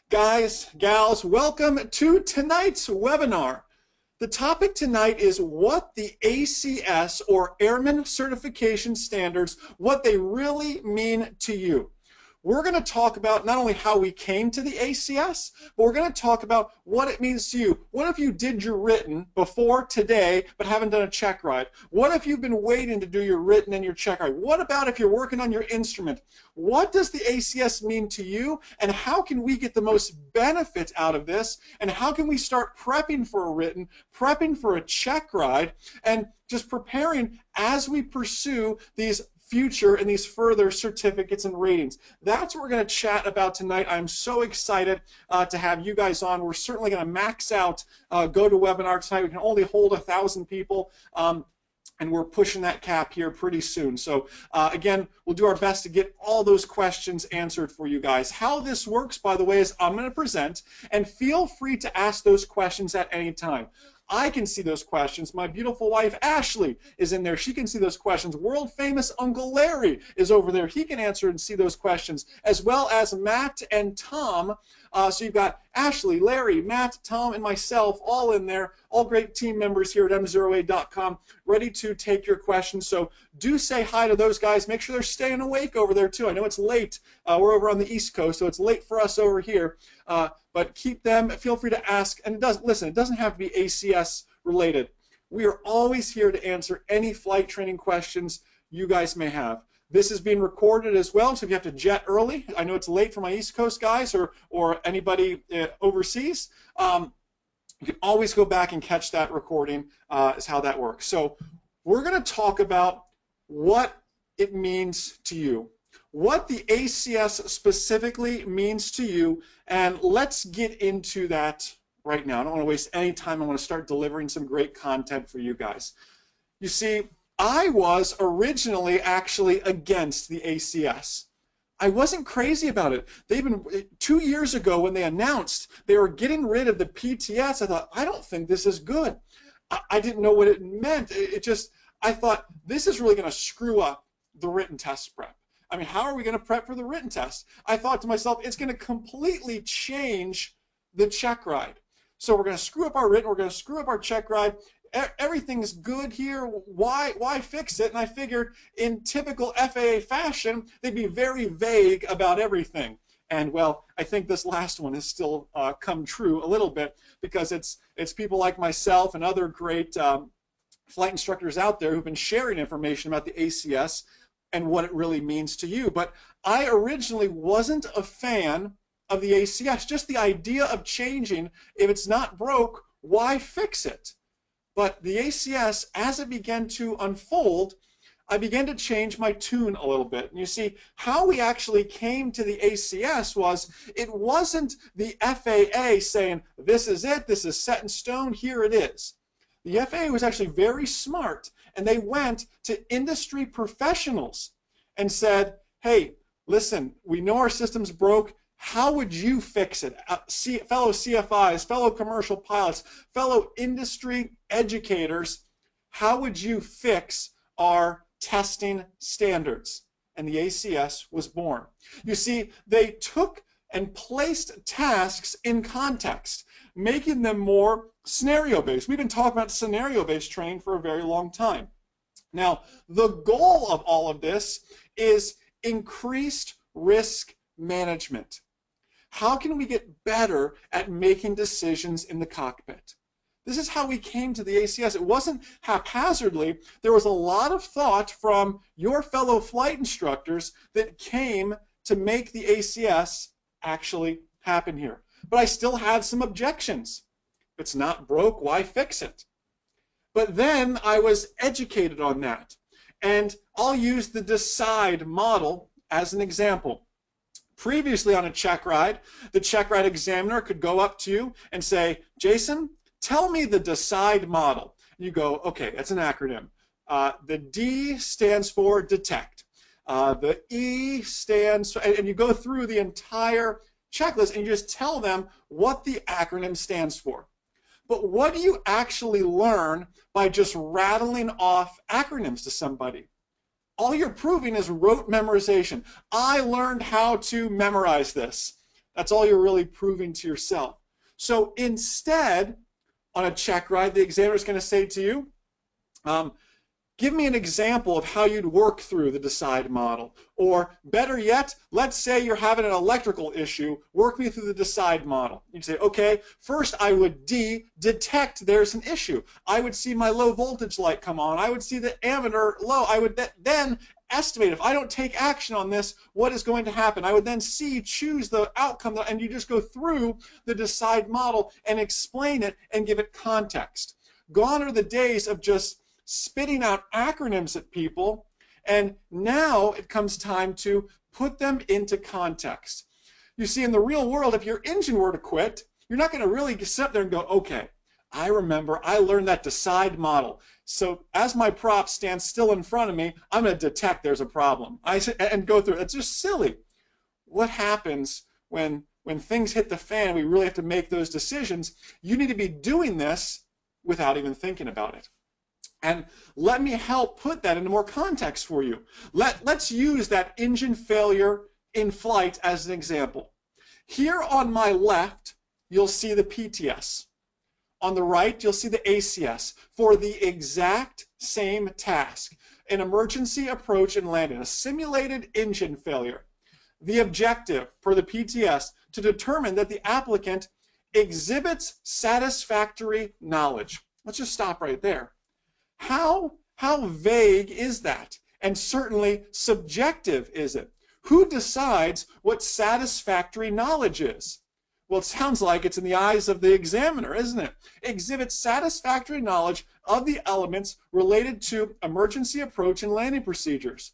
Guys, gals, welcome to tonight's webinar. The topic tonight is what the ACS or Airman Certification Standards, what they really mean to you. We're going to talk about not only how we came to the ACS, but we're going to talk about what it means to you. What if you did your written before today but haven't done a check ride? What if you've been waiting to do your written and your check ride? What about if you're working on your instrument? What does the ACS mean to you, and how can we get the most benefit out of this, and how can we start prepping for a written, prepping for a check ride, and just preparing as we pursue these future and these further certificates and ratings. That's what we're going to chat about tonight. I'm so excited to have you guys on. We're certainly going to max out GoToWebinar tonight. We can only hold 1,000 people. And we're pushing that cap here pretty soon. So again, we'll do our best to get all those questions answered for you guys. How this works, by the way, is I'm going to present, and feel free to ask those questions at any time. I can see those questions. My beautiful wife, Ashley, is in there. She can see those questions. World famous Uncle Larry is over there. He can answer and see those questions, as well as Matt and Tom. So you've got Ashley, Larry, Matt, Tom, and myself all in there, all great team members here at MzeroA.com, ready to take your questions. So do say hi to those guys. Make sure they're staying awake over there, too. I know it's late. We're over on the East Coast, so it's late for us over here. But keep them, feel free to ask. And listen, it doesn't have to be ACS related. We are always here to answer any flight training questions you guys may have. This is being recorded as well, so if you have to jet early, I know it's late for my East Coast guys or anybody overseas, you can always go back and catch that recording, is how that works. So we're going to talk about what it means to you, what the ACS specifically means to you, and let's get into that right now. I don't want to waste any time. I want to start delivering some great content for you guys. You see, I was originally actually against the ACS. I wasn't crazy about it. 2 years ago when they announced they were getting rid of the PTS, I thought, I don't think this is good. I didn't know what it meant. I thought, this is really going to screw up the written test prep. I mean, how are we going to prep for the written test? I thought to myself, it's going to completely change the check ride. So we're going to screw up our written, we're going to screw up our check ride. Everything's good here. Why fix it? And I figured in typical FAA fashion, they'd be very vague about everything. And well, I think this last one has still come true a little bit, because it's people like myself and other great flight instructors out there who've been sharing information about the ACS and what it really means to you. But I originally wasn't a fan of the ACS. Just the idea of changing, if it's not broke, why fix it? But the ACS, as it began to unfold, I began to change my tune a little bit. And you see, how we actually came to the ACS was, it wasn't the FAA saying, this is it, this is set in stone, here it is. The FAA was actually very smart, and they went to industry professionals and said, hey, listen, we know our system's broke. How would you fix it? Fellow CFIs, fellow commercial pilots, fellow industry educators, how would you fix our testing standards? And the ACS was born. You see, they took and placed tasks in context, making them more scenario-based. We've been talking about scenario-based training for a very long time. Now, the goal of all of this is increased risk management. How can we get better at making decisions in the cockpit? This is how we came to the ACS. It wasn't haphazardly. There was a lot of thought from your fellow flight instructors that came to make the ACS actually happen here. But I still had some objections. If it's not broke, why fix it? But then I was educated on that. And I'll use the DECIDE model as an example. Previously on a check ride, the check ride examiner could go up to you and say, Jason, tell me the DECIDE model. You go, okay, that's an acronym. The D stands for detect. The E stands for, and you go through the entire checklist and you just tell them what the acronym stands for. But what do you actually learn by just rattling off acronyms to somebody? All you're proving is rote memorization. I learned how to memorize this. That's all you're really proving to yourself. So instead, on a Checkride, the examiner is going to say to you, give me an example of how you'd work through the DECIDE model. Or better yet, let's say you're having an electrical issue, work me through the DECIDE model. You'd say, okay, first I would detect there's an issue. I would see my low voltage light come on. I would see the ammeter low. I would then estimate, if I don't take action on this, what is going to happen. I would then choose the outcome, and you just go through the DECIDE model and explain it and give it context. Gone are the days of just spitting out acronyms at people, and now it comes time to put them into context. You see, in the real world, if your engine were to quit, you're not going to really sit up there and go, okay, I remember I learned that DECIDE model. So as my prop stands still in front of me, I'm going to detect there's a problem and go through it. It's just silly. What happens when things hit the fan and we really have to make those decisions? You need to be doing this without even thinking about it. And let me help put that into more context for you. Let's use that engine failure in flight as an example. Here on my left, you'll see the PTS. On the right, you'll see the ACS for the exact same task, an emergency approach and landing, a simulated engine failure. The objective for the PTS to determine that the applicant exhibits satisfactory knowledge. Let's just stop right there. How vague is that? And certainly subjective is it? Who decides what satisfactory knowledge is? Well, it sounds like it's in the eyes of the examiner, isn't it? Exhibits satisfactory knowledge of the elements related to emergency approach and landing procedures.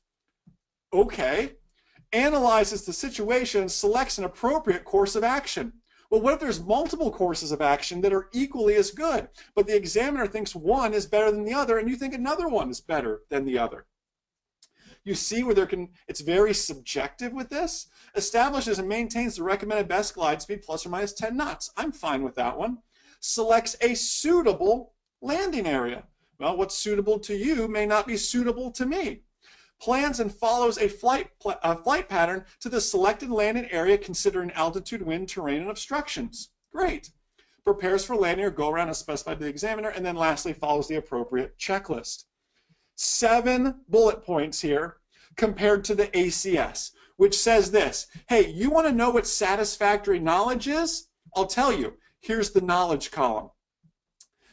Okay. Analyzes the situation and selects an appropriate course of action. Well, what if there's multiple courses of action that are equally as good, but the examiner thinks one is better than the other, and you think another one is better than the other? You see where it's very subjective with this. Establishes and maintains the recommended best glide speed plus or minus 10 knots. I'm fine with that one. Selects a suitable landing area. Well, what's suitable to you may not be suitable to me. Plans and follows a flight pattern to the selected landing area considering altitude, wind, terrain, and obstructions. Great. Prepares for landing or go around as specified by the examiner, and then lastly follows the appropriate checklist. 7 bullet points here compared to the ACS, which says this: hey, you want to know what satisfactory knowledge is? I'll tell you. Here's the knowledge column.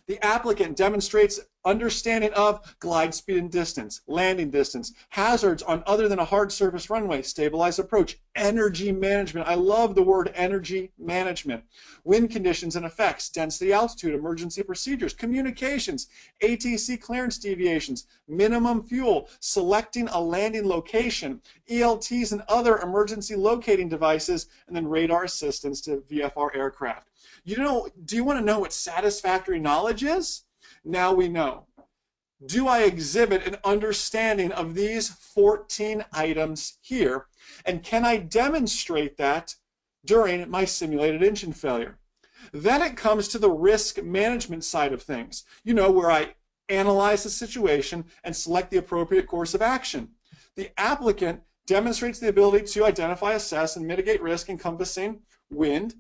The applicant demonstrates understanding of glide speed and distance, landing distance, hazards on other than a hard surface runway, stabilized approach, energy management. I love the word energy management. Wind conditions and effects, density, altitude, emergency procedures, communications, ATC clearance deviations, minimum fuel, selecting a landing location, ELTs and other emergency locating devices, and then radar assistance to VFR aircraft. Do you want to know what satisfactory knowledge is? Now we know. Do I exhibit an understanding of these 14 items here? And can I demonstrate that during my simulated engine failure? Then it comes to the risk management side of things. Where I analyze the situation and select the appropriate course of action. The applicant demonstrates the ability to identify, assess, and mitigate risk encompassing wind,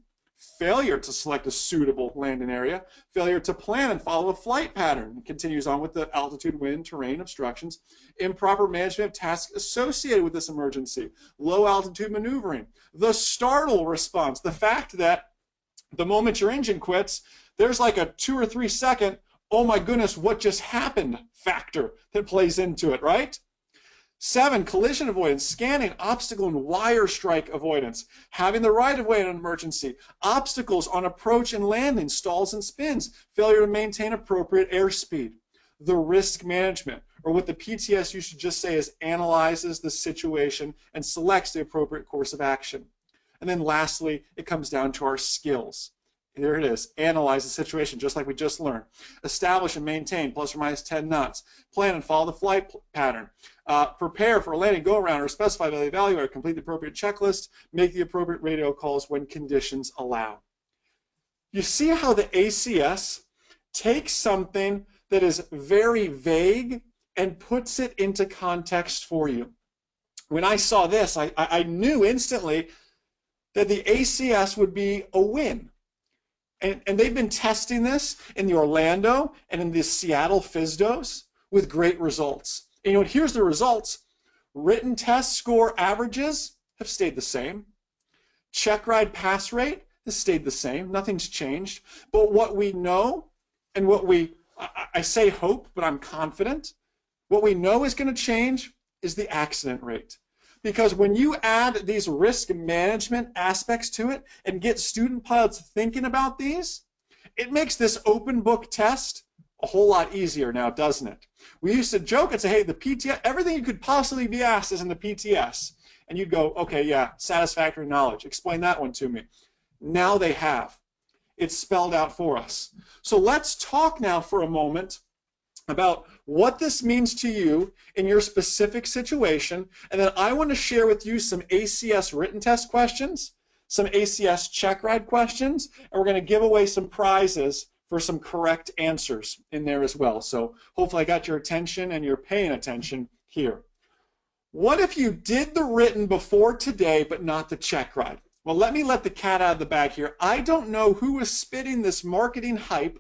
failure to select a suitable landing area, failure to plan and follow a flight pattern. It continues on with the altitude, wind, terrain, obstructions, improper management of tasks associated with this emergency, low altitude maneuvering, the startle response, the fact that the moment your engine quits, there's like a 2 or 3 second, oh my goodness, what just happened factor that plays into it, right? 7, collision avoidance, scanning, obstacle and wire strike avoidance, having the right of way in an emergency, obstacles on approach and landing, stalls and spins, failure to maintain appropriate airspeed. The risk management, or what the PTS you should just say is analyzes the situation and selects the appropriate course of action. And then lastly, it comes down to our skills. There it is. Analyze the situation, just like we just learned. Establish and maintain plus or minus 10 knots. Plan and follow the flight pattern. Prepare for a landing go-around or specify by the evaluator. Complete the appropriate checklist. Make the appropriate radio calls when conditions allow. You see how the ACS takes something that is very vague and puts it into context for you. When I saw this, I knew instantly that the ACS would be a win. And they've been testing this in the Orlando and in the Seattle FSDOs with great results. And here's the results. Written test score averages have stayed the same. Checkride pass rate has stayed the same. Nothing's changed. But what we know, and I say hope, but I'm confident, what we know is going to change is the accident rate. Because when you add these risk management aspects to it and get student pilots thinking about these, it makes this open book test a whole lot easier now, doesn't it? We used to joke and say, hey, the PTS, everything you could possibly be asked is in the PTS. And you'd go, okay, yeah, satisfactory knowledge. Explain that one to me. Now they have. It's spelled out for us. So let's talk now for a moment about what this means to you in your specific situation, and then I want to share with you some ACS written test questions, some ACS Checkride questions, and we're going to give away some prizes for some correct answers in there as well. So hopefully I got your attention and you're paying attention here. What if you did the written before today but not the Checkride? Well, let the cat out of the bag here. I don't know who was spitting this marketing hype,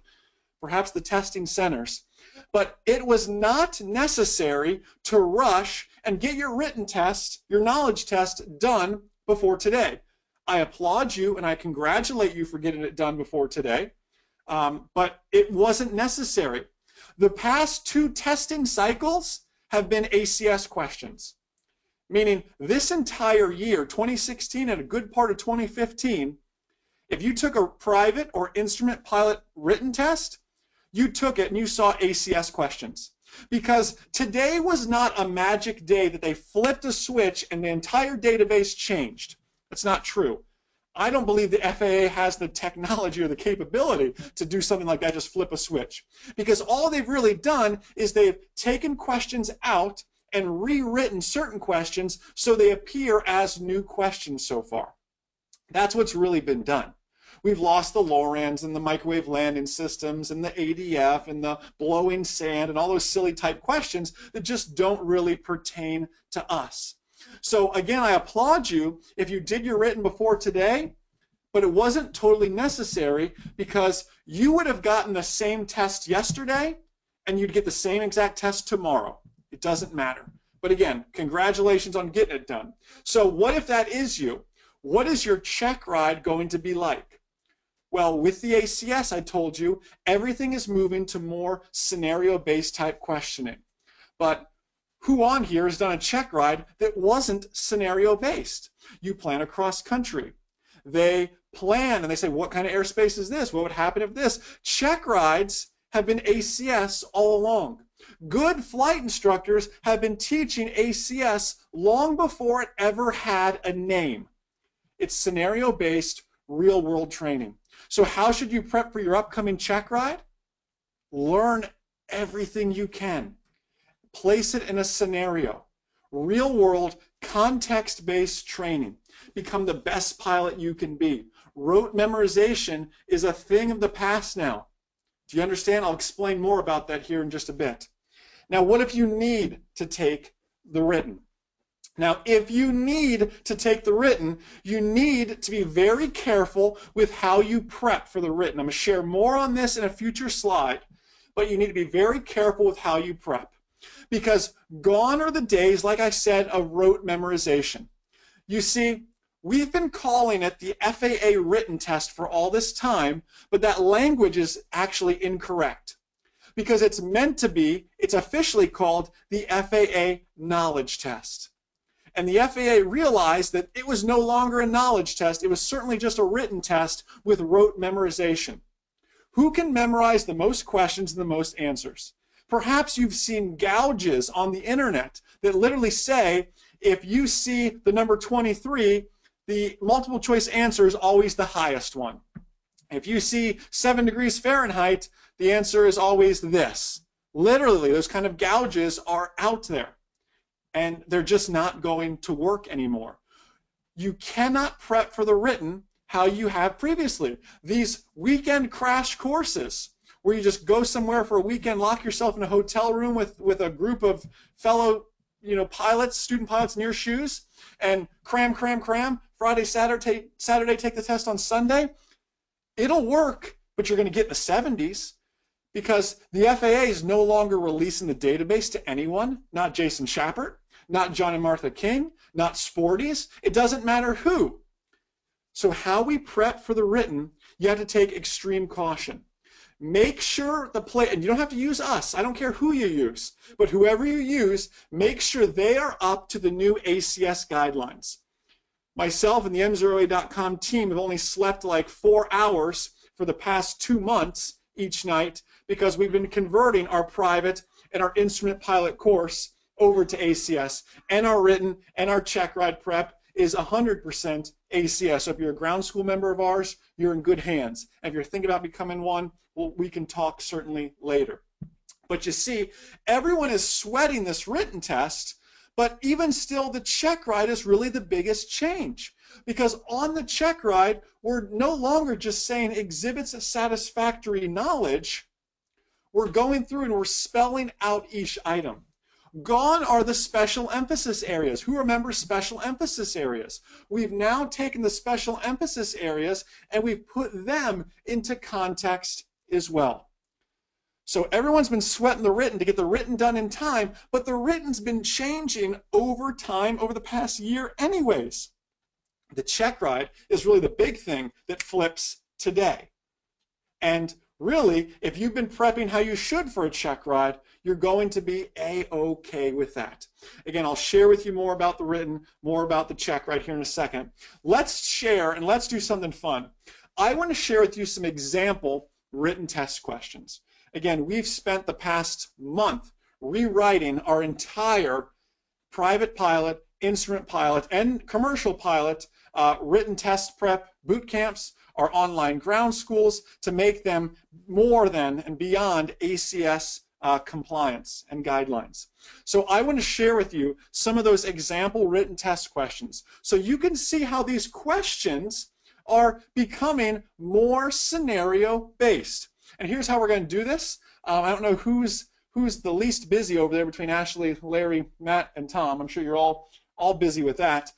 perhaps the testing centers, but it was not necessary to rush and get your written test, your knowledge test, done before today. I applaud you and I congratulate you for getting it done before today, but it wasn't necessary. The past 2 testing cycles have been ACS questions, meaning this entire year, 2016 and a good part of 2015, if you took a private or instrument pilot written test, you took it and you saw ACS questions. Because today was not a magic day that they flipped a switch and the entire database changed. That's not true. I don't believe the FAA has the technology or the capability to do something like that, just flip a switch. Because all they've really done is they've taken questions out and rewritten certain questions so they appear as new questions so far. That's what's really been done. We've lost the LORANs and the microwave landing systems and the ADF and the blowing sand and all those silly type questions that just don't really pertain to us. So again, I applaud you if you did your written before today, but it wasn't totally necessary because you would have gotten the same test yesterday and you'd get the same exact test tomorrow. It doesn't matter. But again, congratulations on getting it done. So what if that is you? What is your Checkride going to be like? Well, with the ACS, I told you, everything is moving to more scenario-based type questioning. But who on here has done a Checkride that wasn't scenario-based? You plan across country. They plan and they say, what kind of airspace is this? What would happen if this? Checkrides have been ACS all along. Good flight instructors have been teaching ACS long before it ever had a name. It's scenario-based, real-world training. So how should you prep for your upcoming Checkride? Learn everything you can. Place it in a scenario. Real-world, context-based training. Become the best pilot you can be. Rote memorization is a thing of the past now. Do you understand? I'll explain more about that here in just a bit. Now, what if you need to take the written? Now, if you need to take the written, you need to be very careful with how you prep for the written. I'm going to share more on this in a future slide, but you need to be very careful with how you prep. Because gone are the days, like I said, of rote memorization. You see, we've been calling it the FAA written test for all this time, but that language is actually incorrect. Because it's meant to be, it's officially called the FAA knowledge test. And the FAA realized that it was no longer a knowledge test, it was certainly just a written test with rote memorization. Who can memorize the most questions and the most answers? Perhaps you've seen gouges on the internet that literally say, if you see the number 23, the multiple choice answer is always the highest one. If you see 7 degrees Fahrenheit, the answer is always this. Literally, those kind of gouges are out there. And they're just not going to work anymore. You cannot prep for the written how you have previously. These weekend crash courses where you just go somewhere for a weekend, lock yourself in a hotel room with a group of fellow pilots, student pilots in your shoes, and cram, Friday, Saturday, take the test on Sunday. It'll work, but you're going to get in the 70s because the FAA is no longer releasing the database to anyone, not Jason Schappert, not John and Martha King, not Sporties. It doesn't matter who. So how we prep for the written, you have to take extreme caution. Make sure and you don't have to use us, I don't care who you use, but whoever you use, make sure they are up to the new ACS guidelines. Myself and the MzeroA.com team have only slept like 4 hours for the past 2 months each night because we've been converting our private and our instrument pilot course over to ACS, and our written and our Checkride prep is 100% ACS. So if you're a ground school member of ours, you're in good hands. And if you're thinking about becoming one, well, we can talk certainly later. But you see, everyone is sweating this written test, but even still, the Checkride is really the biggest change. Because on the Checkride, we're no longer just saying exhibits a satisfactory knowledge. We're going through and we're spelling out each item. Gone are the special emphasis areas. Who remembers special emphasis areas? We've now taken the special emphasis areas and we've put them into context as well. So everyone's been sweating the written to get the written done in time, but the written's been changing over time, over the past year anyways. The Checkride is really the big thing that flips today. And really, if you've been prepping how you should for a Checkride, you're going to be A-OK with that. Again, I'll share with you more about the written, more about the Checkride here in a second. Let's share and let's do something fun. I want to share with you some example written test questions. Again, we've spent the past month rewriting our entire private pilot, instrument pilot, and commercial pilot written test prep boot camps, our online ground schools, to make them more than and beyond ACS compliance and guidelines. So I want to share with you some of those example written test questions so you can see how these questions are becoming more scenario based. And here's how we're going to do this. I don't know who's the least busy over there between Ashley, Larry, Matt, and Tom. I'm sure you're all busy with that.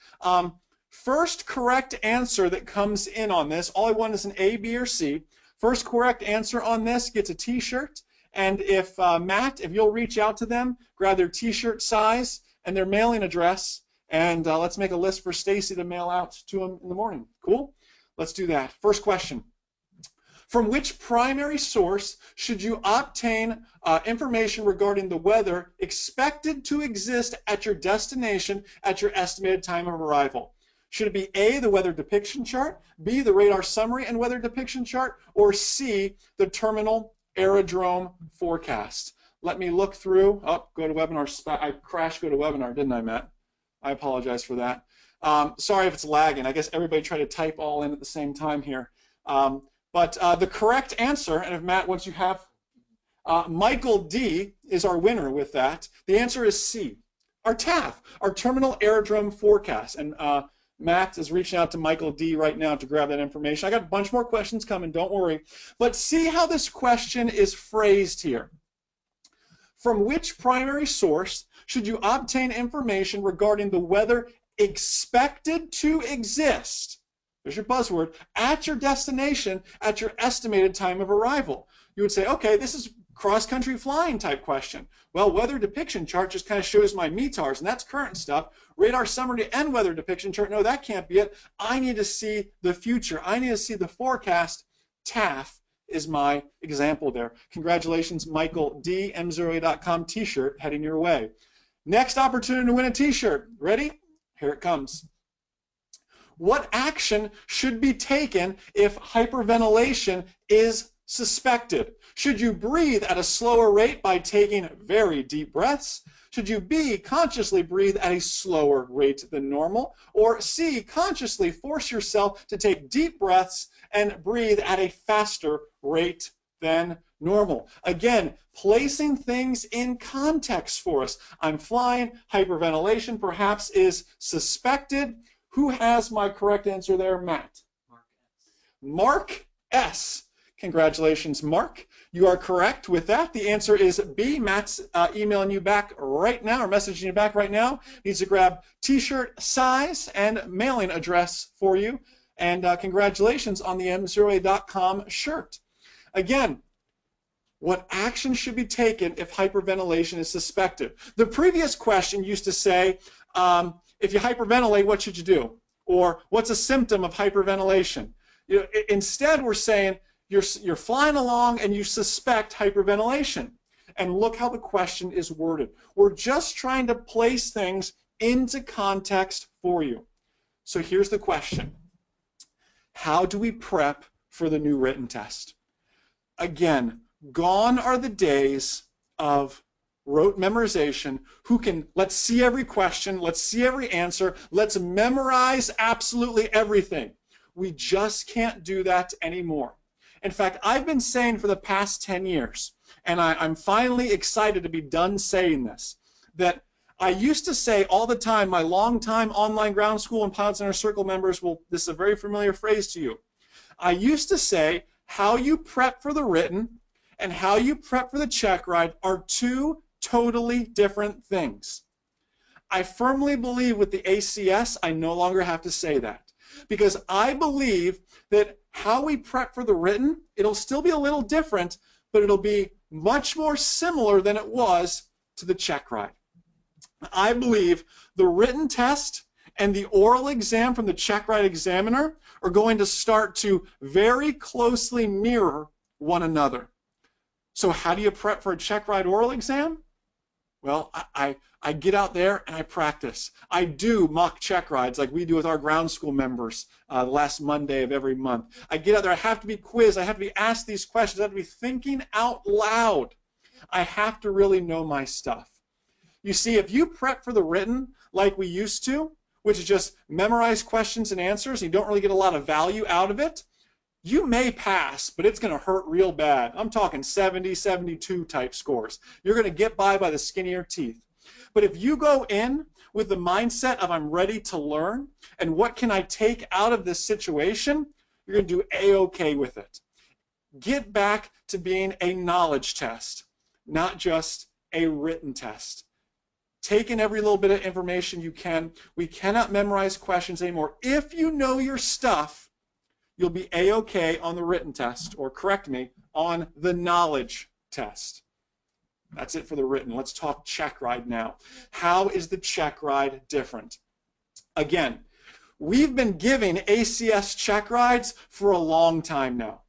First correct answer that comes in on this, all I want is an A, B, or C. First correct answer on this gets a t-shirt. And if Matt, if you'll reach out to them, grab their t-shirt size and their mailing address, and let's make a list for Stacy to mail out to them in the morning. Cool? Let's do that. First question. From which primary source should you obtain information regarding the weather expected to exist at your destination at your estimated time of arrival? Should it be A, the weather depiction chart, B, the radar summary and weather depiction chart, or C, the terminal aerodrome forecast? Let me look through. Oh, go to webinar. I crashed go to webinar, didn't I, Matt? I apologize for that. Sorry if it's lagging. I guess everybody tried to type all in at the same time here. But the correct answer, and if Matt, once you have, Michael D is our winner with that. The answer is C, our TAF, our terminal aerodrome forecast. And Matt is reaching out to Michael D right now to grab that information. I got a bunch more questions coming, don't worry. But see how this question is phrased here. From which primary source should you obtain information regarding the weather expected to exist? There's your buzzword, at your destination at your estimated time of arrival. You would say, okay, this is cross-country flying type question. Well, weather depiction chart just kind of shows my METARs, and that's current stuff. Radar summary and weather depiction chart, no, that can't be it. I need to see the future. I need to see the forecast. TAF is my example there. Congratulations, Michael D. MzeroA.com t-shirt heading your way. Next opportunity to win a t-shirt. Ready? Here it comes. What action should be taken if hyperventilation is suspected? Should you breathe at a slower rate by taking very deep breaths? Should you B, consciously breathe at a slower rate than normal? Or C, consciously force yourself to take deep breaths and breathe at a faster rate than normal? Again, placing things in context for us. I'm flying, hyperventilation perhaps is suspected. Who has my correct answer there, Matt? Mark S. Mark S. Congratulations, Mark. You are correct with that. The answer is B. Matt's emailing you back right now, or messaging you back right now. Needs to grab t-shirt size and mailing address for you. And congratulations on the MzeroA.com shirt. Again, what action should be taken if hyperventilation is suspected? The previous question used to say, if you hyperventilate, what should you do? Or what's a symptom of hyperventilation? You know, instead, we're saying, you're flying along and you suspect hyperventilation. And look how the question is worded. We're just trying to place things into context for you. So here's the question. How do we prep for the new written test? Again, gone are the days of rote memorization who can, let's see every question, let's see every answer, let's memorize absolutely everything. We just can't do that anymore. In fact, I've been saying for the past 10 years, and I'm finally excited to be done saying this, that I used to say all the time, my longtime online ground school and Pilot Center Circle members will, this is a very familiar phrase to you. I used to say how you prep for the written and how you prep for the Checkride are two totally different things. I firmly believe with the ACS, I no longer have to say that, because I believe that how we prep for the written, it'll still be a little different, but it'll be much more similar than it was to the Checkride. I believe the written test and the oral exam from the Checkride examiner are going to start to very closely mirror one another. So how do you prep for a Checkride oral exam? Well, I get out there and I practice. I do mock Checkrides like we do with our ground school members the last Monday of every month. I get out there, I have to be quizzed, I have to be asked these questions, I have to be thinking out loud. I have to really know my stuff. You see, if you prep for the written like we used to, which is just memorize questions and answers, and you don't really get a lot of value out of it, you may pass, but it's going to hurt real bad. I'm talking 70, 72 type scores. You're going to get by the skin of your teeth. But if you go in with the mindset of I'm ready to learn, and what can I take out of this situation, you're going to do A-OK with it. Get back to being a knowledge test, not just a written test. Take in every little bit of information you can. We cannot memorize questions anymore. If you know your stuff, you'll be A-OK on the written test, or correct me, on the knowledge test. That's it for the written. Let's talk Checkride now. How is the Checkride different? Again, we've been giving ACS Checkrides for a long time now.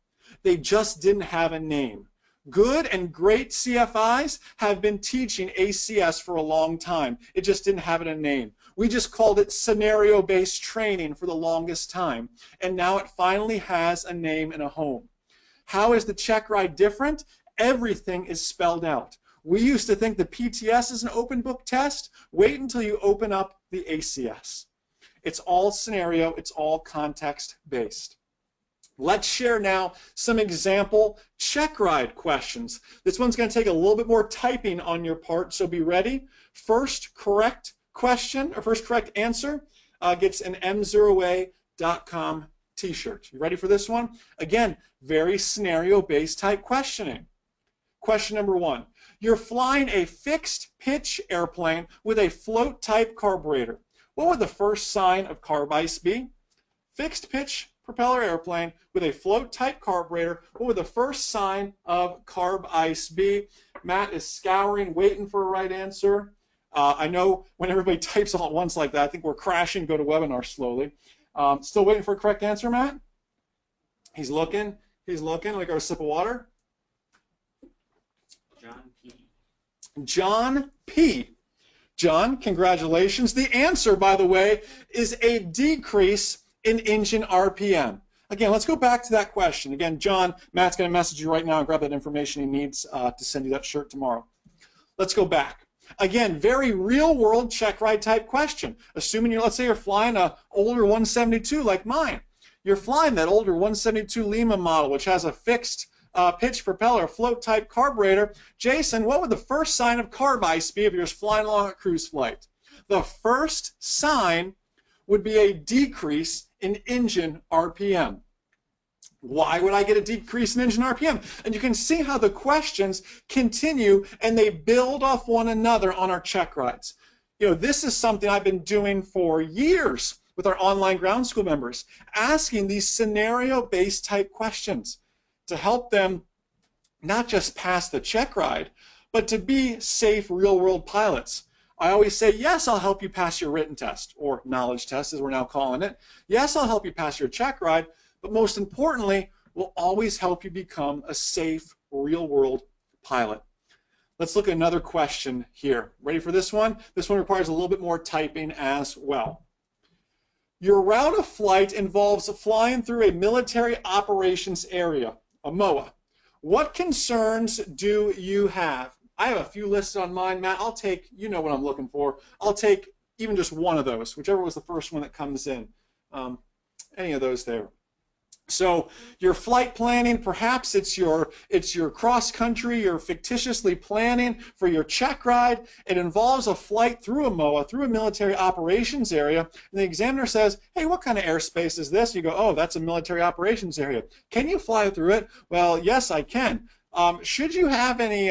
They just didn't have a name. Good and great CFIs have been teaching ACS for a long time. It just didn't have a name. We just called it scenario-based training for the longest time. And now it finally has a name and a home. How is the Checkride different? Everything is spelled out. We used to think the PTS is an open book test. Wait until you open up the ACS. It's all scenario, it's all context-based. Let's share now some example Checkride questions. This one's going to take a little bit more typing on your part, so be ready. First correct question, or first correct answer gets an MzeroA.com t-shirt. You ready for this one? Again, very scenario-based type questioning. Question number 1. You're flying a fixed pitch airplane with a float type carburetor. What would the first sign of carb ice be? Fixed pitch propeller airplane with a float type carburetor. What would the first sign of carb ice be? Matt is scouring, waiting for a right answer. I know when everybody types all at once like that, I think we're crashing GoToWebinar slowly. Still waiting for a correct answer, Matt? He's looking. He's looking. Like a sip of water. John P. John P. John, congratulations. The answer, by the way, is a decrease in engine RPM. Again, let's go back to that question. Again, John, Matt's going to message you right now and grab that information he needs to send you that shirt tomorrow. Let's go back. Again, very real-world Checkride type question. Assuming let's say you're flying an older 172 like mine. You're flying that older 172 Lima model, which has a fixed pitch propeller, float type carburetor. Jason, what would the first sign of carb ice be if you're just flying along a cruise flight? The first sign would be a decrease in engine RPM. Why would I get a decrease in engine RPM? And you can see how the questions continue and they build off one another on our check rides. You know, this is something I've been doing for years with our online ground school members, asking these scenario-based type questions to help them not just pass the check ride, but to be safe real-world pilots. I always say, yes, I'll help you pass your written test, or knowledge test as we're now calling it. Yes, I'll help you pass your check ride, but most importantly, we'll always help you become a safe real-world pilot. Let's look at another question here. Ready for this one? This one requires a little bit more typing as well. Your route of flight involves flying through a military operations area, a MOA. What concerns do you have? I have a few listed on mine, Matt. I'll take, you know what I'm looking for. I'll take even just one of those, whichever was the first one that comes in. Any of those there. So your flight planning, perhaps it's your cross country, you're fictitiously planning for your check ride. It involves a flight through a MOA, through a military operations area, and the examiner says, hey, what kind of airspace is this? You go, oh, that's a military operations area. Can you fly through it? Well, yes, I can. Should you have any,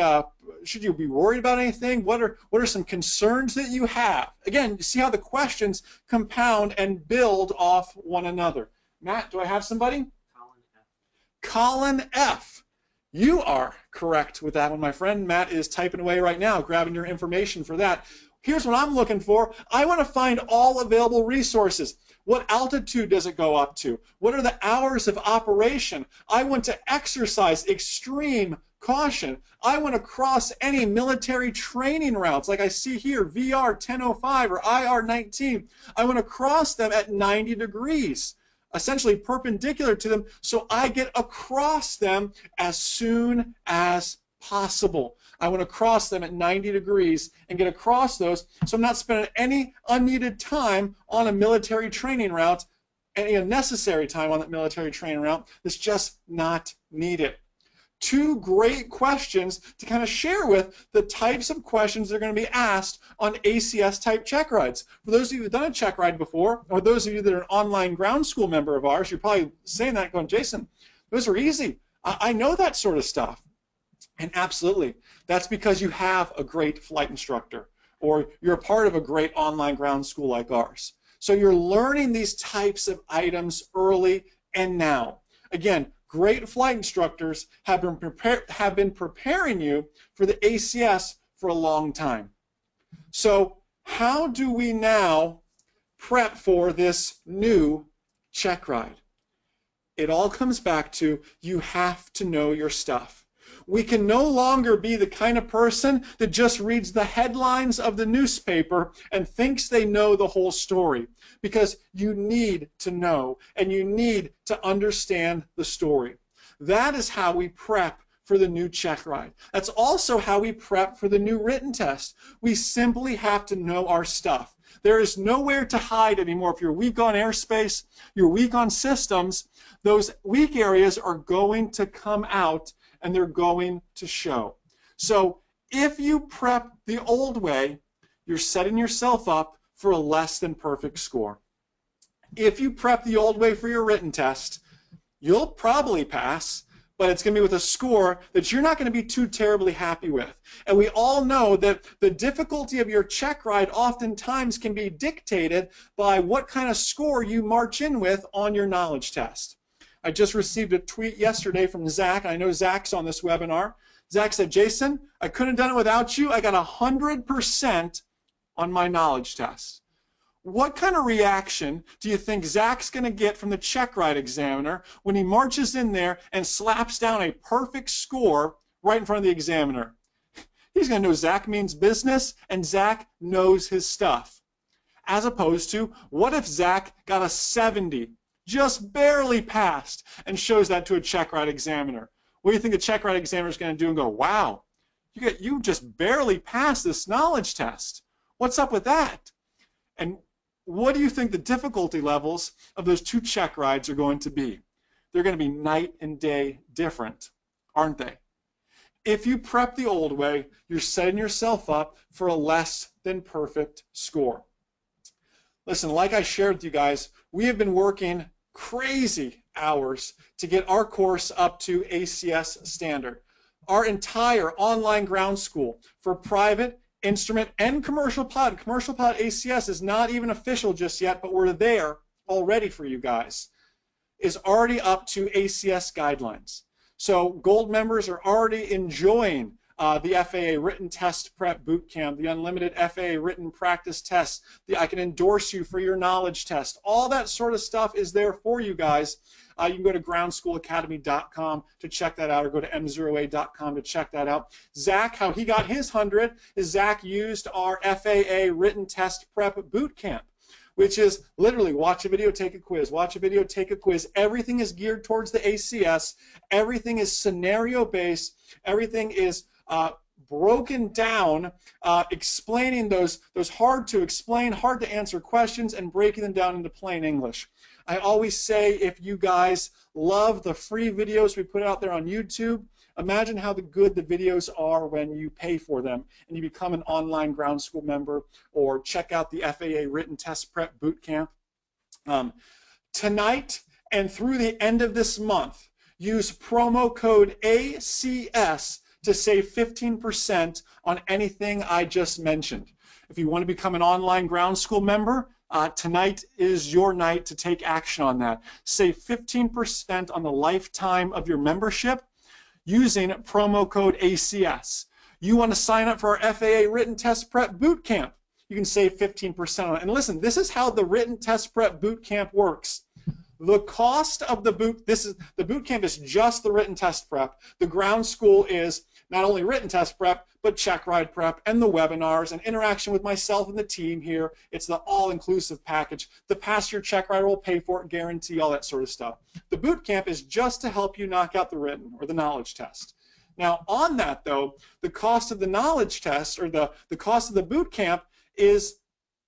should you be worried about anything? What are some concerns that you have? Again, you see how the questions compound and build off one another. Matt, do I have somebody? Colin F. Colin F. You are correct with that one, my friend. Matt is typing away right now, grabbing your information for that. Here's what I'm looking for. I want to find all available resources. What altitude does it go up to? What are the hours of operation? I want to exercise extreme caution. I want to cross any military training routes like I see here, VR 1005 or IR 19. I want to cross them at 90 degrees. Essentially perpendicular to them, so I get across them as soon as possible. I want to cross them at 90 degrees and get across those, so I'm not spending any unneeded time on a military training route, any unnecessary time on that military training route that's just not needed. Two great questions to kind of share with the types of questions that are going to be asked on ACS type check rides. For those of you who've done a check ride before, or those of you that are an online ground school member of ours, you're probably saying that going, Jason, those are easy. I know that sort of stuff. And absolutely, that's because you have a great flight instructor, or you're a part of a great online ground school like ours. So you're learning these types of items early and now. Again, great flight instructors have been preparing you for the ACS for a long time. So how do we now prep for this new check ride? It all comes back to you have to know your stuff. We can no longer be the kind of person that just reads the headlines of the newspaper and thinks they know the whole story, because you need to know and you need to understand the story. That is how we prep for the new check ride. That's also how we prep for the new written test. We simply have to know our stuff. There is nowhere to hide anymore. If you're weak on airspace, you're weak on systems, those weak areas are going to come out and they're going to show. So if you prep the old way, you're setting yourself up for a less than perfect score. If you prep the old way for your written test, you'll probably pass, but it's going to be with a score that you're not going to be too terribly happy with. And we all know that the difficulty of your check ride oftentimes can be dictated by what kind of score you march in with on your knowledge test. I just received a tweet yesterday from Zach. I know Zach's on this webinar. Zach said, Jason, I couldn't have done it without you. I got 100% on my knowledge test. What kind of reaction do you think Zach's going to get from the check ride examiner when he marches in there and slaps down a perfect score right in front of the examiner? He's going to know Zach means business and Zach knows his stuff. As opposed to, what if Zach got a 70? Just barely passed, and shows that to a check ride examiner? What do you think the check ride examiner is going to do and go, wow, you just barely passed this knowledge test. What's up with that? And what do you think the difficulty levels of those two check rides are going to be? They're going to be night and day different, aren't they? If you prep the old way, you're setting yourself up for a less than perfect score. Listen, like I shared with you guys, we have been working crazy hours to get our course up to ACS standard. Our entire online ground school for private, instrument, and commercial pod. Commercial pod ACS is not even official just yet, but we're there already for you guys, is already up to ACS guidelines. So gold members are already enjoying the FAA written test prep boot camp, the unlimited FAA written practice test, I can endorse you for your knowledge test. All that sort of stuff is there for you guys. You can go to groundschoolacademy.com to check that out, or go to MzeroA.com to check that out. Zach, how he got his 100 is Zach used our FAA written test prep boot camp, which is literally watch a video, take a quiz, watch a video, take a quiz. Everything is geared towards the ACS. Everything is scenario-based. Everything is broken down, explaining those hard to explain, hard to answer questions, and breaking them down into plain English. I always say, if you guys love the free videos we put out there on YouTube, imagine how good the videos are when you pay for them and you become an online ground school member, or check out the FAA written test prep boot camp. Tonight and through the end of this month, use promo code ACS to save 15% on anything I just mentioned. If you want to become an online ground school member, tonight is your night to take action on that. Save 15% on the lifetime of your membership using promo code ACS. You want to sign up for our FAA written test prep boot camp, you can save 15% on it. And listen, this is how the written test prep boot camp works. The cost of the boot camp is just the written test prep. The ground school is not only written test prep, but Checkride prep and the webinars and interaction with myself and the team here. It's the all-inclusive package. The pass-your Checkride will pay for it, guarantee, all that sort of stuff. The boot camp is just to help you knock out the written or the knowledge test. Now, on that, though, the cost of the knowledge test, or the cost of the boot camp, is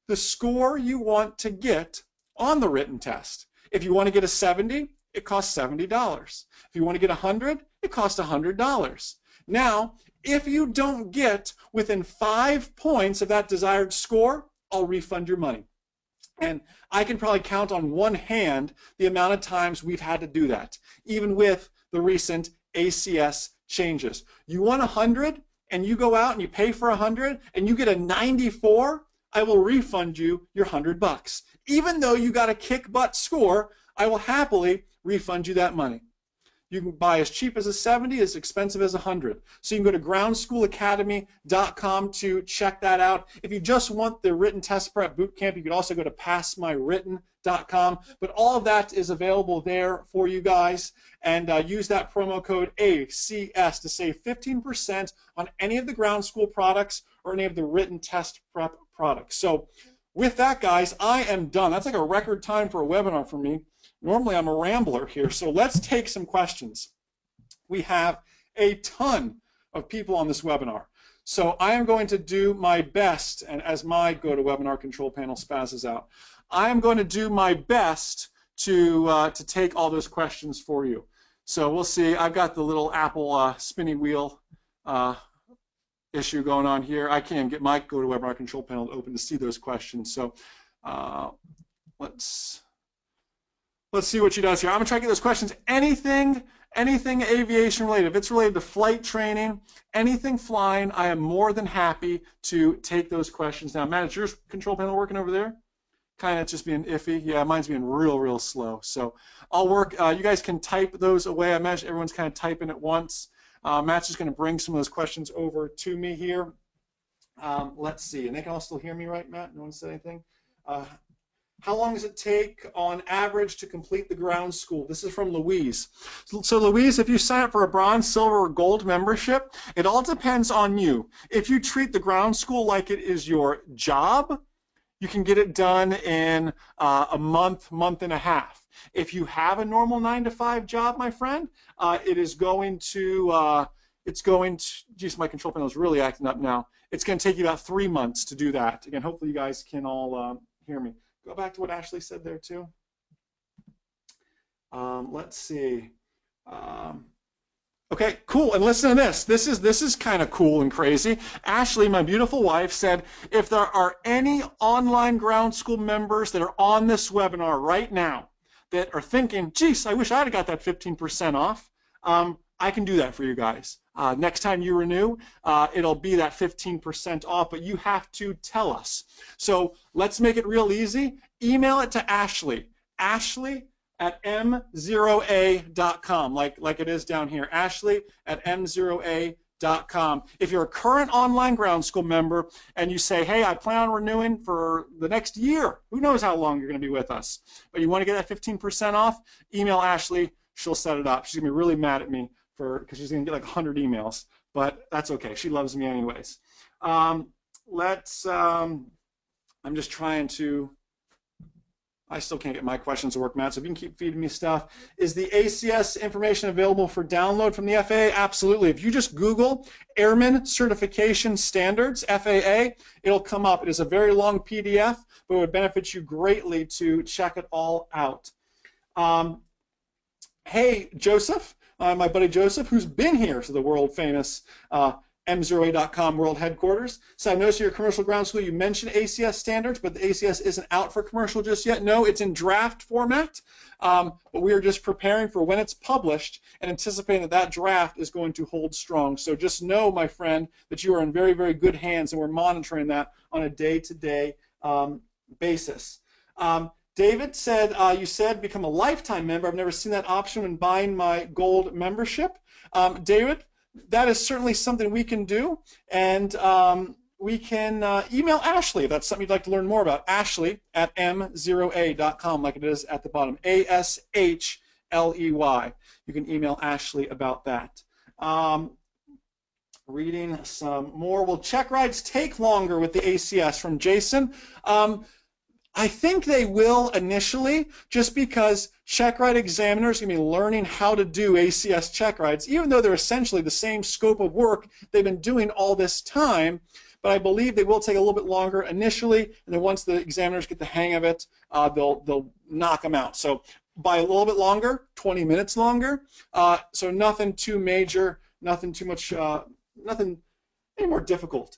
the score you want to get on the written test. If you want to get a 70, it costs $70. If you want to get 100, it costs $100. Now, if you don't get within 5 points of that desired score, I'll refund your money. And I can probably count on one hand the amount of times we've had to do that, even with the recent ACS changes. You want 100 and you go out and you pay for 100 and you get a 94, I will refund you your $100. Even though you got a kick butt score, I will happily refund you that money. You can buy as cheap as a 70, as expensive as 100. So you can go to groundschoolacademy.com to check that out. If you just want the written test prep bootcamp, you can also go to passmywritten.com. But all of that is available there for you guys. And use that promo code ACS to save 15% on any of the ground school products or any of the written test prep products. So with that, guys, I am done. That's like a record time for a webinar for me. Normally I'm a rambler here, so let's take some questions. We have a ton of people on this webinar. So I am going to do my best, and as my GoToWebinar control panel spazzes out, I am going to do my best to take all those questions for you. So we'll see. I've got the little Apple spinny wheel issue going on here. I can't get my GoToWebinar control panel open to see those questions. So let's see what she does here. I'm going to try to get those questions. Anything aviation related. If it's related to flight training, anything flying, I am more than happy to take those questions. Now, Matt, is your control panel working over there? Kind of just being iffy. Yeah, mine's being real slow. So I'll work. You guys can type those away. I imagine everyone's kind of typing at once. Matt's just going to bring some of those questions over to me here. Let's see. And they can all still hear me, right, Matt? No one said anything? How long does it take on average to complete the ground school? This is from Louise. So Louise, if you sign up for a bronze, silver, or gold membership, it all depends on you. If you treat the ground school like it is your job, you can get it done in a month, month and a half. If you have a normal 9-to-5 job, my friend, geez, my control panel is really acting up now. It's going to take you about 3 months to do that. Again, hopefully you guys can all hear me. Go back to what Ashley said there too. Let's see. Okay, cool. And listen to this. This is kind of cool and crazy. Ashley, my beautiful wife, said if there are any online ground school members that are on this webinar right now that are thinking, geez, I wish I'd have got that 15% off, I can do that for you guys. Next time you renew, it'll be that 15% off, but you have to tell us. So let's make it real easy. Email it to Ashley. Ashley at MzeroA.com, like it is down here. Ashley at MzeroA.com. If you're a current online ground school member and you say, hey, I plan on renewing for the next year, who knows how long you're going to be with us, but you want to get that 15% off, email Ashley. She'll set it up. She's going to be really mad at me because she's going to get like 100 emails, but that's okay. She loves me anyways. I'm just trying to, I still can't get my questions to work, Matt, so if you can keep feeding me stuff. Is the ACS information available for download from the FAA? Absolutely. If you just Google Airman Certification Standards, FAA, it'll come up. It is a very long PDF, but it would benefit you greatly to check it all out. Hey, Joseph, my buddy Joseph, who's been here to the world-famous MzeroA.com world headquarters. So I noticed your commercial ground school, you mentioned ACS standards, but the ACS isn't out for commercial just yet. No, it's in draft format, but we are just preparing for when it's published and anticipating that that draft is going to hold strong. So just know, my friend, that you are in very, very good hands, and we're monitoring that on a day-to-day basis. David said, you said become a lifetime member. I've never seen that option when buying my gold membership. David, that is certainly something we can do, and we can email Ashley if that's something you'd like to learn more about. Ashley at MzeroA.com, like it is at the bottom. ASHLEY. You can email Ashley about that. Reading some more. Will check rides take longer with the ACS from Jason? I think they will initially, just because check ride examiners are going to be learning how to do ACS check rides, even though they're essentially the same scope of work they've been doing all this time. But I believe they will take a little bit longer initially, and then once the examiners get the hang of it, they'll knock them out. So by a little bit longer, 20 minutes longer. So nothing too major, nothing too much, nothing any more difficult.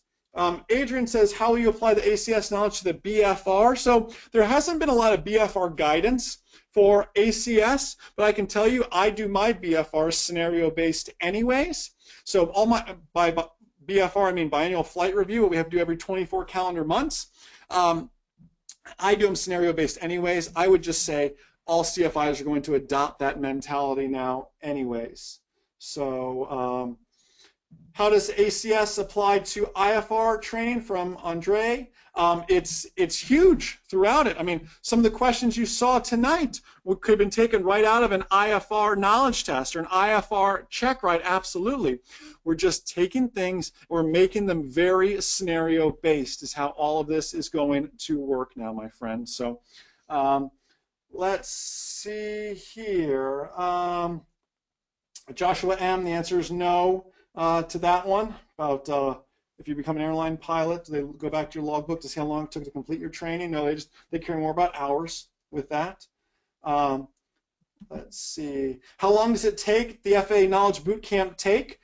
Adrian says, how will you apply the ACS knowledge to the BFR? So there hasn't been a lot of BFR guidance for ACS, but I can tell you I do my BFR scenario-based anyways. So all my, by BFR I mean biannual flight review, what we have to do every 24 calendar months. I do them scenario-based anyways. I would just say all CFIs are going to adopt that mentality now anyways. So how does ACS apply to IFR training from Andre? It's huge throughout it. I mean, some of the questions you saw tonight could have been taken right out of an IFR knowledge test or an IFR check ride. Absolutely. We're just taking things, we're making them very scenario-based is how all of this is going to work now, my friend. So let's see here. Joshua M., the answer is no. To that one about if you become an airline pilot, do they go back to your logbook to see how long it took to complete your training? No, they care more about hours with that. Let's see. How long does it take the FAA Knowledge Boot Camp take?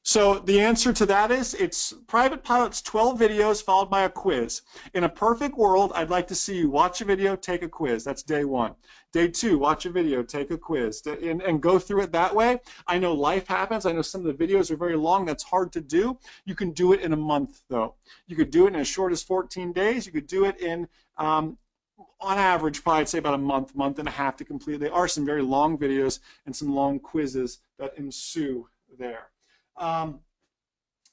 So the answer to that is it's private pilots 12 videos followed by a quiz. In a perfect world, I'd like to see you watch a video, take a quiz. That's day one. Day two, watch a video, take a quiz, and go through it that way. I know life happens. I know some of the videos are very long. That's hard to do. You can do it in a month, though. You could do it in as short as 14 days. You could do it in, on average, probably I'd say about a month, month and a half to complete. There are some very long videos and some long quizzes that ensue there.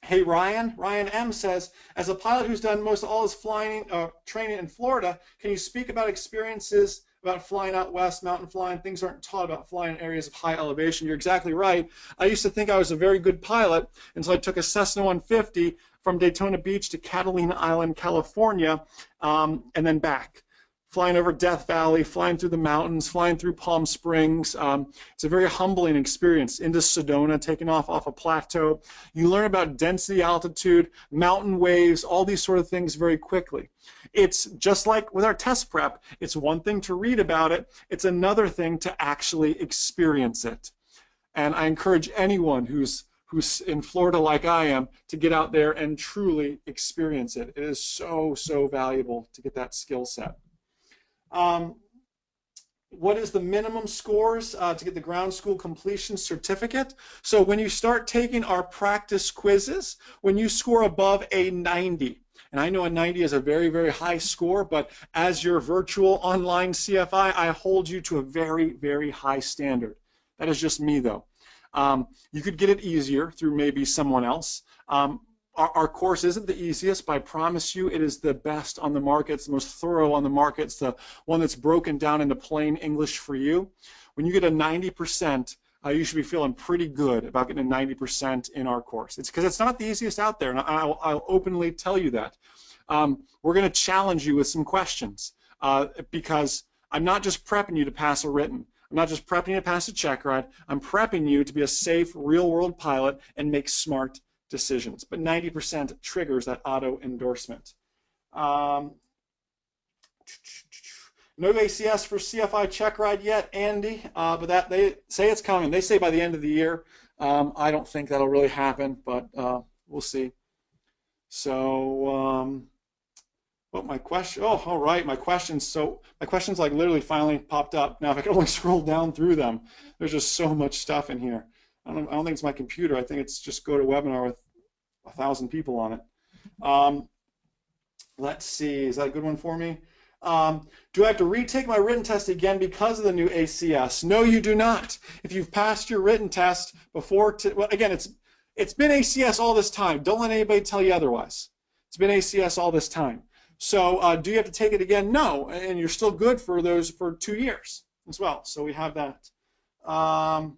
Hey, Ryan M. says, as a pilot who's done most of all his flying training in Florida, can you speak about experiences about flying out west, mountain flying? Things aren't taught about flying in areas of high elevation. You're exactly right. I used to think I was a very good pilot, and so I took a Cessna 150 from Daytona Beach to Catalina Island, California, and then back. Flying over Death Valley, flying through the mountains, flying through Palm Springs. It's a very humbling experience. Into Sedona, taking off a plateau. You learn about density, altitude, mountain waves, all these sort of things very quickly. It's just like with our test prep. It's one thing to read about it. It's another thing to actually experience it. And I encourage anyone who's in Florida like I am to get out there and truly experience it. It is so, so valuable to get that skill set. what is the minimum scores to get the ground school completion certificate? So when you start taking our practice quizzes, when you score above a 90, and I know a 90 is a very, very high score, but as your virtual online CFI, I hold you to a very, very high standard. That is just me, though. You could get it easier through maybe someone else. Our course isn't the easiest, but I promise you it is the best on the market. It's the most thorough on the market. It's the one that's broken down into plain English for you. When you get a 90%, you should be feeling pretty good about getting a 90% in our course. It's because it's not the easiest out there, and I'll openly tell you that. We're going to challenge you with some questions because I'm not just prepping you to pass a written. I'm not just prepping you to pass a Checkride. I'm prepping you to be a safe, real-world pilot and make smart decisions. But 90% triggers that auto endorsement. No ACS for CFI Checkride yet, Andy, but that they say it's coming. They say by the end of the year. I don't think that'll really happen, but we'll see. So, what my question? Oh, all right, my questions. So my questions like literally finally popped up. Now if I can only scroll down through them, there's just so much stuff in here. I don't think it's my computer. I think it's just GoToWebinar with 1,000 people on it. Let's see. Is that a good one for me? Do I have to retake my written test again because of the new ACS? No, you do not. If you've passed your written test before, well, again, it's been ACS all this time. Don't let anybody tell you otherwise. It's been ACS all this time. So do you have to take it again? No, and you're still good for those for 2 years as well. So we have that. How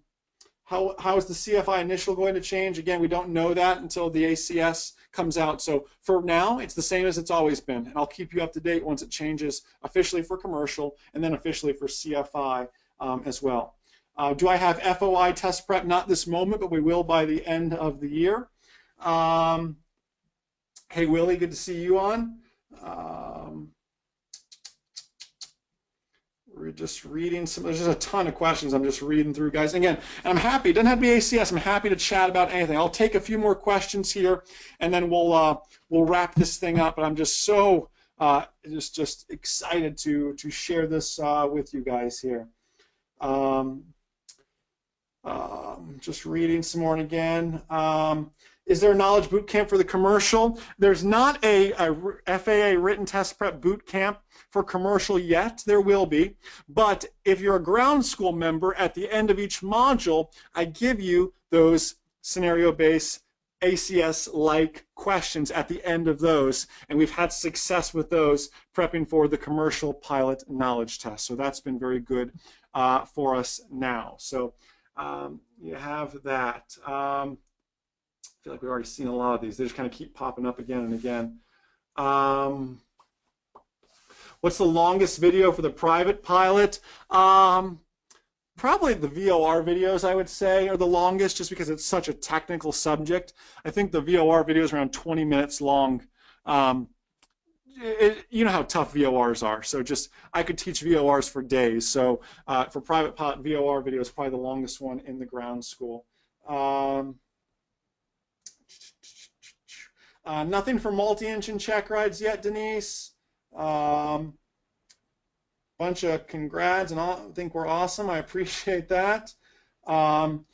is the CFI initial going to change? Again, we don't know that until the ACS comes out. So for now, it's the same as it's always been. And I'll keep you up to date once it changes officially for commercial and then officially for CFI as well. Do I have FOI test prep? Not this moment, but we will by the end of the year. Hey, Willie, good to see you on. We're just reading some, there's just a ton of questions I'm just reading through, guys. Again, and I'm happy, it doesn't have to be ACS, I'm happy to chat about anything. I'll take a few more questions here and then we'll wrap this thing up. But I'm just so just excited to share this with you guys here. Just reading some more again. Is there a knowledge boot camp for the commercial? There's not a FAA written test prep boot camp for commercial yet. There will be. But if you're a ground school member, at the end of each module, I give you those scenario-based ACS-like questions at the end of those. And we've had success with those prepping for the commercial pilot knowledge test. So that's been very good for us now. So you have that. I feel like we've already seen a lot of these. They just kind of keep popping up again and again. What's the longest video for the private pilot? Probably the VOR videos, I would say, are the longest just because it's such a technical subject. I think the VOR video is around 20 minutes long. You know how tough VORs are, so just I could teach VORs for days. So for private pilot, VOR video is probably the longest one in the ground school. Nothing for multi-engine check rides yet, Denise. Bunch of congrats, and I think we're awesome. I appreciate that.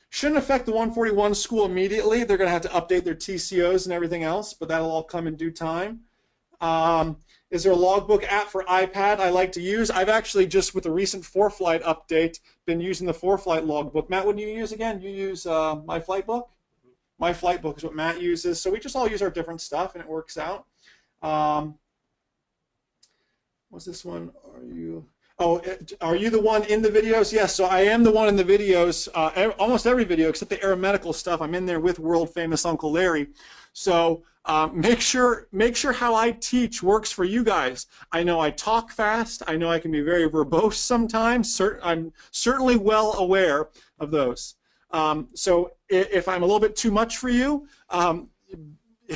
Shouldn't affect the 141 school immediately. They're going to have to update their TCOs and everything else, but that'll all come in due time. Is there a logbook app for iPad I like to use? I've actually just, with the recent ForeFlight update, been using the ForeFlight logbook. Matt, what do you use again? You use My Flight Book? My Flight Book is what Matt uses. So we just all use our different stuff, and it works out. What's this one? Are you the one in the videos? Yes, so I am the one in the videos, almost every video except the aeromedical stuff. I'm in there with world famous Uncle Larry. So make sure how I teach works for you guys. I know I talk fast. I know I can be very verbose sometimes. I'm certainly well aware of those. So if I'm a little bit too much for you,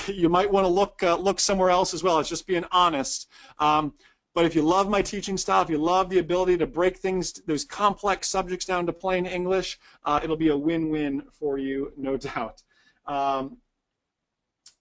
you might want to look somewhere else as well. It's just being honest. But if you love my teaching style, if you love the ability to break those complex subjects down to plain English, it'll be a win-win for you, no doubt.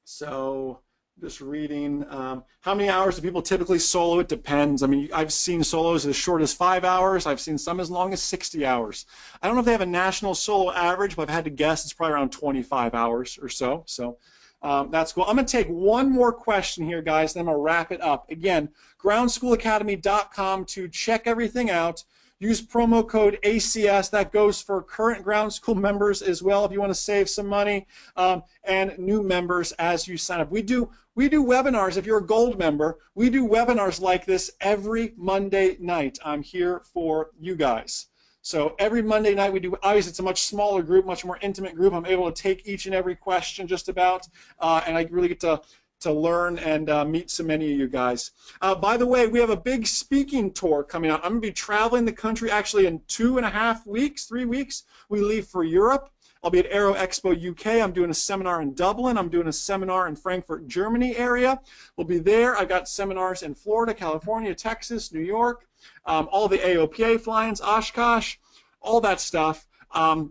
So Just reading. How many hours do people typically solo? It depends. I mean, I've seen solos as short as 5 hours. I've seen some as long as 60 hours. I don't know if they have a national solo average, but I've had to guess it's probably around 25 hours or so. So that's cool. I'm going to take one more question here, guys, then I'm going to wrap it up. Again, groundschoolacademy.com to check everything out. Use promo code ACS. That goes for current ground school members as well if you want to save some money, and new members as you sign up. We do webinars. If you're a gold member, we do webinars like this every Monday night. I'm here for you guys. So every Monday night we do, obviously it's a much smaller group, much more intimate group. I'm able to take each and every question just about, and I really get to learn and meet so many of you guys. By the way, we have a big speaking tour coming out. I'm going to be traveling the country actually in 2.5 weeks, 3 weeks. We leave for Europe. I'll be at Aero Expo UK. I'm doing a seminar in Dublin. I'm doing a seminar in Frankfurt, Germany area. We'll be there. I've got seminars in Florida, California, Texas, New York, all the AOPA fly-ins, Oshkosh, all that stuff. The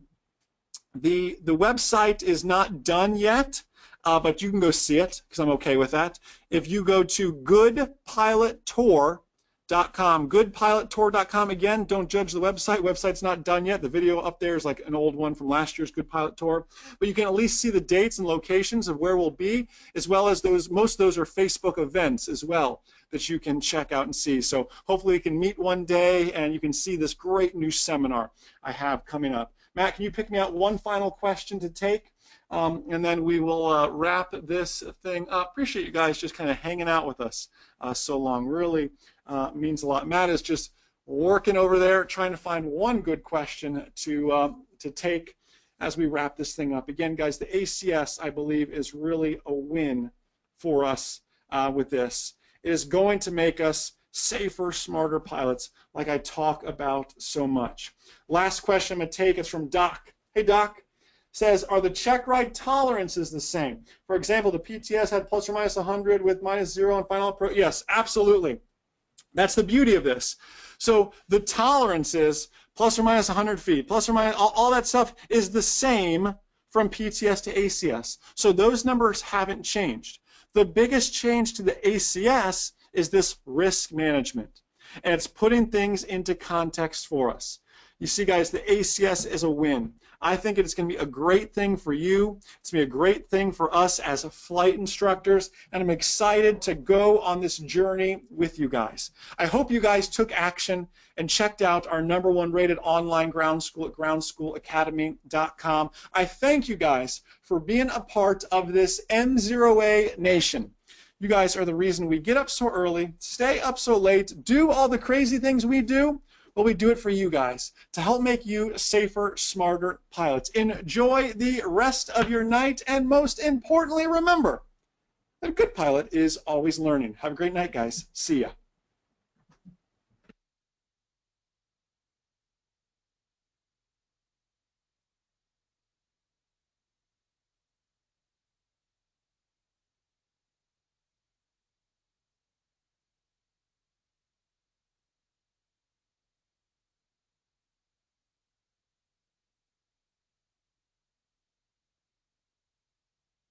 website is not done yet. But you can go see it because I'm okay with that. If you go to goodpilottour.com, goodpilottour.com, again, don't judge the website. Website's not done yet. The video up there is like an old one from last year's Good Pilot Tour. But you can at least see the dates and locations of where we'll be, as well as those, most of those are Facebook events as well that you can check out and see. So hopefully we can meet one day and you can see this great new seminar I have coming up. Matt, can you pick me out one final question to take? And then we will wrap this thing up. Appreciate you guys just kind of hanging out with us so long. Really means a lot. Matt is just working over there trying to find one good question to take as we wrap this thing up. Again, guys, the ACS, I believe, is really a win for us with this. It is going to make us safer, smarter pilots like I talk about so much. Last question I'm going to take is from Doc. Hey, Doc. Says, are the Checkride tolerances the same? For example, the PTS had plus or minus 100 with -0 and final approach. Yes, absolutely. That's the beauty of this. So the tolerances, plus or minus 100 feet, plus or minus, all that stuff is the same from PTS to ACS. So those numbers haven't changed. The biggest change to the ACS is this risk management. And it's putting things into context for us. You see, guys, the ACS is a win. I think it's going to be a great thing for you. It's going to be a great thing for us as flight instructors, and I'm excited to go on this journey with you guys. I hope you guys took action and checked out our #1 rated online ground school at groundschoolacademy.com. I thank you guys for being a part of this MzeroA Nation. You guys are the reason we get up so early, stay up so late, do all the crazy things we do. Well, we do it for you guys to help make you safer, smarter pilots. Enjoy the rest of your night, and most importantly, remember that a good pilot is always learning. Have a great night, guys. See ya.